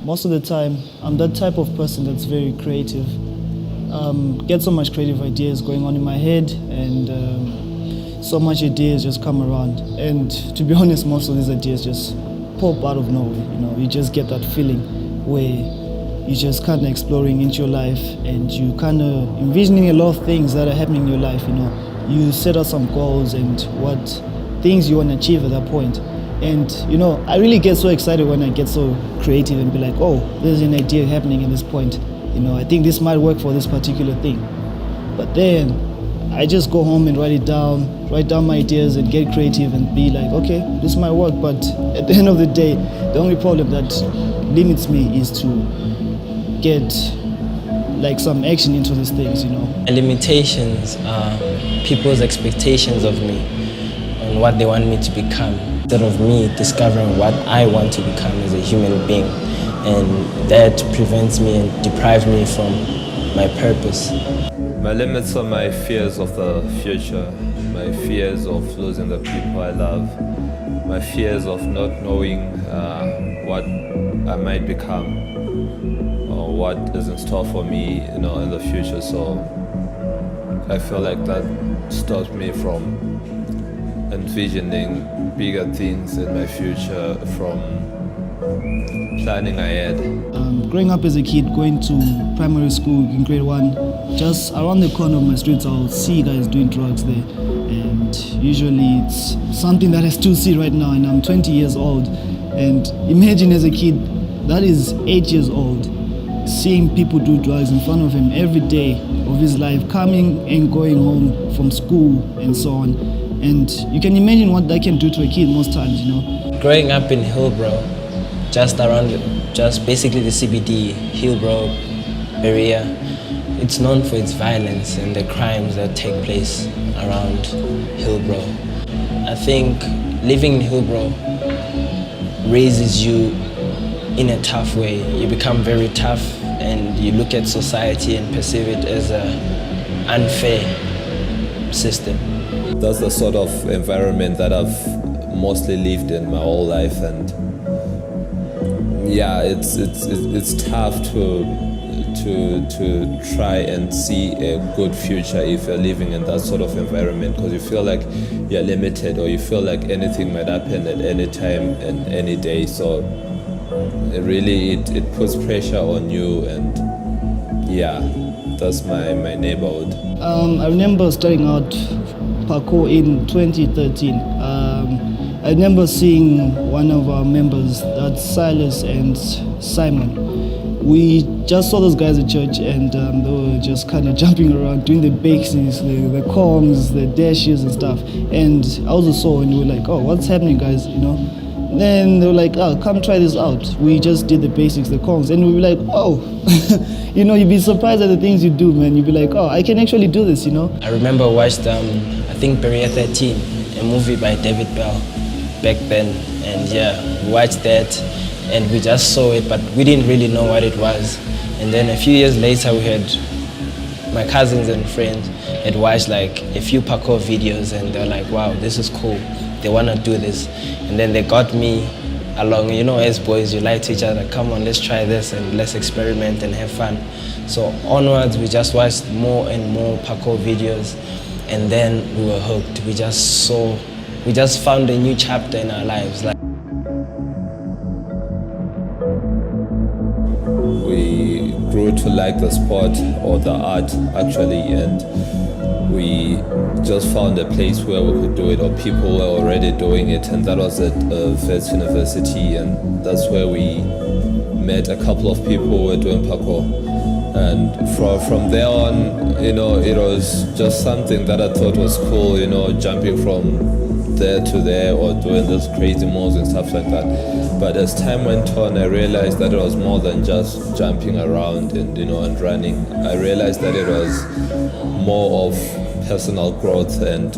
Most of the time, I'm that type of person that's very creative. Get so much creative ideas going on in my head, and so much ideas just come around. And to be honest, most of these ideas just pop out of nowhere. You know, you just get that feeling where you're just kind of exploring into your life, and you kind of envisioning a lot of things that are happening in your life. You know, you set out some goals and what things you want to achieve at that point. And you know, I really get so excited when I get so creative and be like, oh, there's an idea happening at this point. You know, I think this might work for this particular thing. But then I just go home and write down my ideas and get creative and be like, okay, this might work. But at the end of the day, the only problem that limits me is to get like some action into these things, you know. Limitations are people's expectations of me and what they want me to become, instead of me discovering what I want to become as a human being. And that prevents me and deprives me from my purpose. My limits are my fears of the future, my fears of losing the people I love, my fears of not knowing what I might become or what is in store for me, you know, in the future. So I feel like that stops me from envisioning bigger things in my future, from planning ahead. Growing up as a kid, going to primary school in grade 1, just around the corner of my streets, I'll see guys doing drugs there. And usually it's something that I still see right now, and I'm 20 years old. And imagine as a kid, that is 8 years old, seeing people do drugs in front of him every day of his life, coming and going home from school and so on. And you can imagine what that can do to a kid most times, you know. Growing up in Hillbrow, just basically the CBD, Hillbrow area, it's known for its violence and the crimes that take place around Hillbrow. I think living in Hillbrow raises you in a tough way. You become very tough and you look at society and perceive it as an unfair system. That's the sort of environment that I've mostly lived in my whole life, and yeah, it's tough to try and see a good future if you're living in that sort of environment, because you feel like you're limited, or you feel like anything might happen at any time and any day. So it puts pressure on you, and yeah, that's my neighborhood. I remember starting out parkour in 2013. I remember seeing one of our members, that's Silus and Simon. We just saw those guys at church, and they were just kind of jumping around, doing the basics, the kongs, the dashes and stuff. And I also saw, and we were like, oh, what's happening, guys, you know? Then they were like, oh, come try this out. We just did the basics, the kongs, and we were like, oh, you know, you'd be surprised at the things you do, man. You'd be like, oh, I can actually do this, you know? I remember I watched, I think, Barrier 13, a movie by David Bell back then, and yeah, we watched that, and we just saw it, but we didn't really know what it was. And then a few years later, we had my cousins and friends had watched like a few parkour videos, and they were like, wow, this is cool. They want to do this. And then they got me along. You know, as boys, you like to each other, come on, let's try this and let's experiment and have fun. So onwards, we just watched more and more parkour videos, and then we were hooked. We just found a new chapter in our lives. We grew to like the sport or the art, actually, and we just found a place where we could do it, or people were already doing it, and that was at Vets University, and that's where we met a couple of people who were doing parkour. And from there on, it was just something that I thought was cool, jumping from there to there or doing those crazy moves and stuff like that. But as time went on, I realized that it was more than just jumping around and running. I realized that it was more of personal growth, and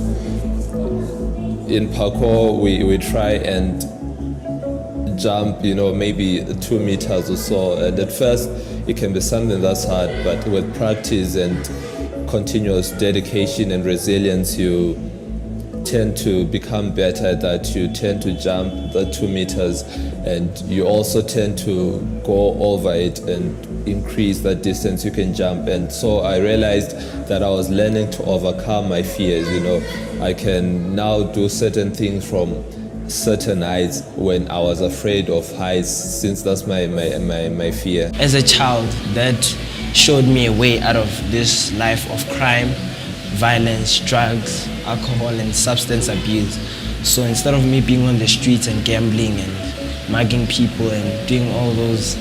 in parkour we try and jump, maybe 2 meters or so, and at first it can be something that's hard, but with practice and continuous dedication and resilience, you tend to become better at that. You tend to jump the 2 meters, and you also tend to go over it and increase the distance you can jump. And so I realized that I was learning to overcome my fears. I can now do certain things from certain heights when I was afraid of heights, since that's my fear. As a child, that showed me a way out of this life of crime, violence, drugs, alcohol, and substance abuse. So instead of me being on the streets and gambling and mugging people and doing all those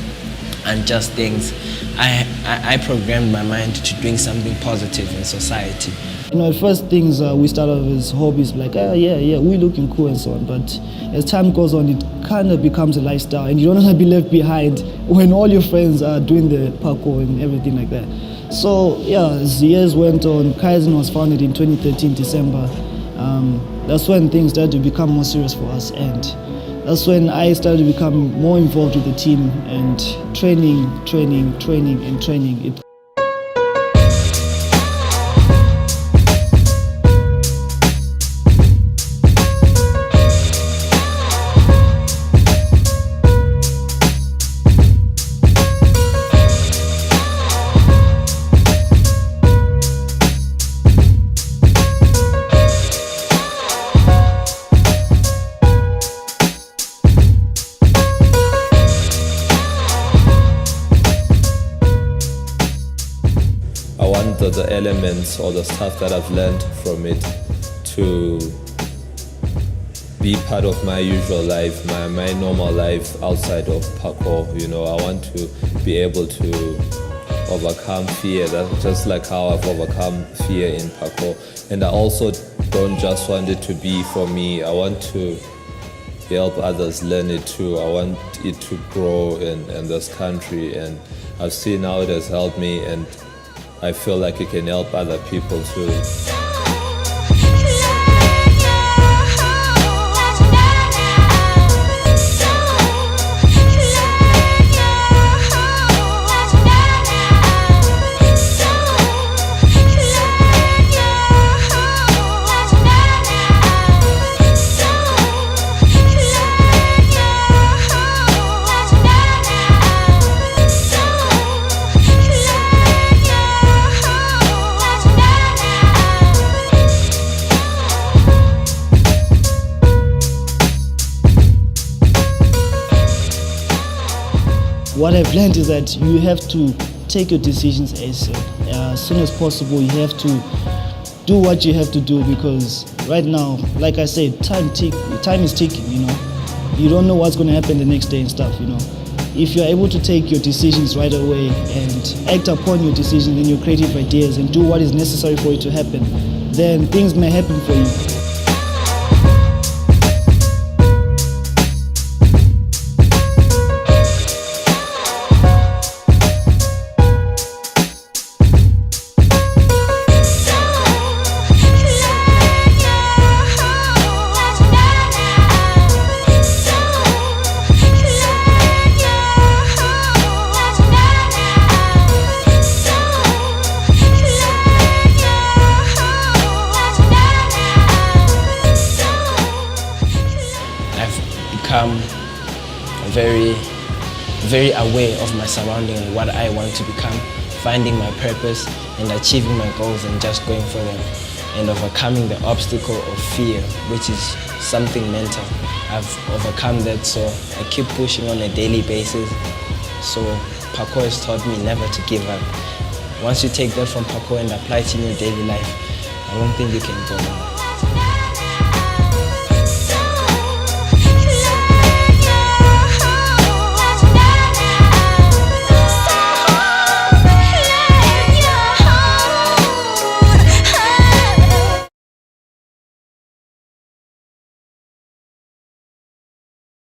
unjust things, I programmed my mind to doing something positive in society. At first things we start off as hobbies, like, yeah, we're looking cool and so on. But as time goes on, it kind of becomes a lifestyle, and you don't want to be left behind when all your friends are doing the parkour and everything like that. So yeah, as years went on, Kaizen was founded in 2013, December. That's when things started to become more serious for us, and that's when I started to become more involved with the team and training. The elements or the stuff that I've learned from it to be part of my usual life, my normal life outside of parkour. I want to be able to overcome fear. That's just like how I've overcome fear in parkour. And I also don't just want it to be for me. I want to help others learn it too. I want it to grow in this country, and I've seen how it has helped me, and I feel like it can help other people too. What I've learned is that you have to take your decisions as soon as possible. You have to do what you have to do, because right now, like I said, time is ticking. You don't know what's going to happen the next day and stuff. If you're able to take your decisions right away and act upon your decisions and your creative ideas and do what is necessary for it to happen, then things may happen for you. Become very aware of my surroundings and what I want to become, finding my purpose and achieving my goals and just going for them, and overcoming the obstacle of fear, which is something mental. I've overcome that, so I keep pushing on a daily basis. So parkour has taught me never to give up. Once you take that from parkour and apply it in your daily life, I don't think you can go wrong.